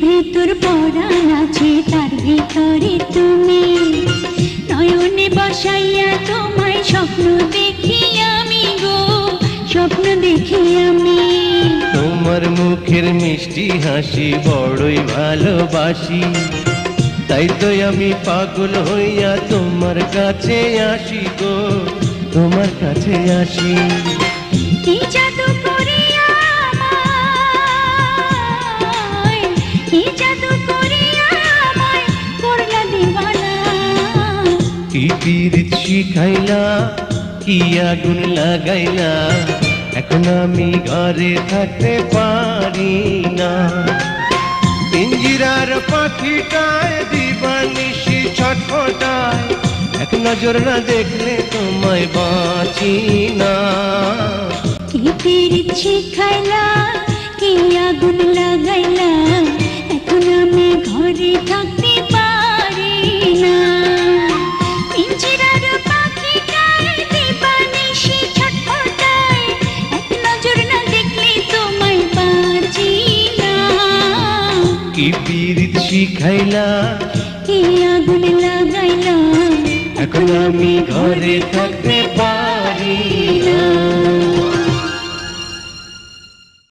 ভেতর পরাণ আছে তার ভিতরে তুমি, নয়নে বসাইয়া তোমায় স্বপ্ন দেখি আমি গো, স্বপ্ন দেখি আমি। তোমার মুখের মিষ্টি হাসি বড়ই ভালোবাসি, তাই তো আমি পাগল হইয়া তোমার কাছে আসি গো, তোমার কাছে আসি। কি জাদু করিয়া আমায়, কি জাদু করিয়া আমায় করলা দিওয়ানা। কি পীড়িত শিখাইলা, কি আগুন লাগাইলা, এখন আমি ঘরে থাকতে পারি না। পিঞ্জিরার পাখিটায় দিবানিশি ছটফটায়, এক নজর না দেখলে তোমায় বাঁচি না। কি পীড়িত শিখাইলা, কি আগুন লাগাইলা, এখন আমি ঘরে থাকতে পারি না। পিঞ্জিরার পাখিটায় দিবানিশি ছটফটায়, এক নজর না দেখলে তোমায় বাঁচি না। কি পীড়িত শিখাইলা, কি আগুন লাগাইলা, এখন আমি ঘরে থাকতে পারি